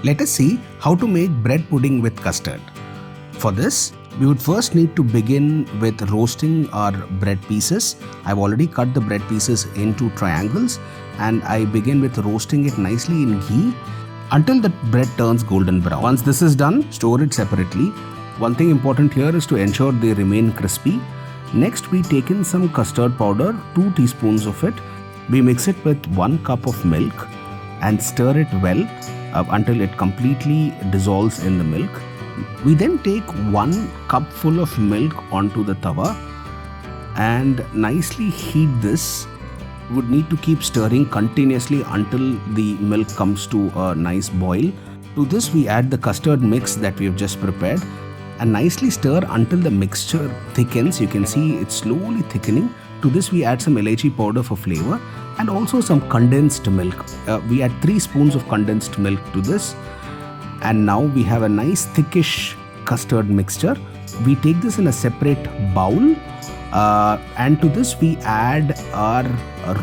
Let us see how to make bread pudding with custard. For this, we would first need to begin with roasting our bread pieces. I've already cut the bread pieces into triangles and I begin with roasting it nicely in ghee until the bread turns golden brown. Once this is done, store it separately. One thing important here is to ensure they remain crispy. Next, we take in some custard powder, 2 teaspoons of it. We mix it with 1 cup of milk and stir it well until it completely dissolves in the milk. We then take 1 cup full of milk onto the tawa and nicely heat this. We would need to keep stirring continuously until the milk comes to a nice boil. To this we add the custard mix that we have just prepared and nicely stir until the mixture thickens. You can see it's slowly thickening. To this we add some elaichi powder for flavor and also some condensed milk. We add 3 spoons of condensed milk to this. And now we have a nice thickish custard mixture. We take this in a separate bowl and to this we add our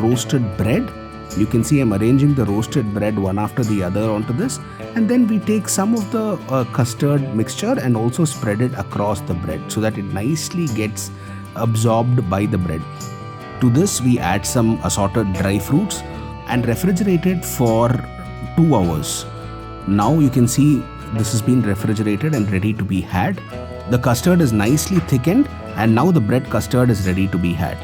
roasted bread. You can see I'm arranging the roasted bread one after the other onto this, and then we take some of the custard mixture and also spread it across the bread so that it nicely gets absorbed by the bread. To this we add some assorted dry fruits and refrigerate it for 2 hours. Now you can see this has been refrigerated and ready to be had. The custard is nicely thickened and now the bread custard is ready to be had.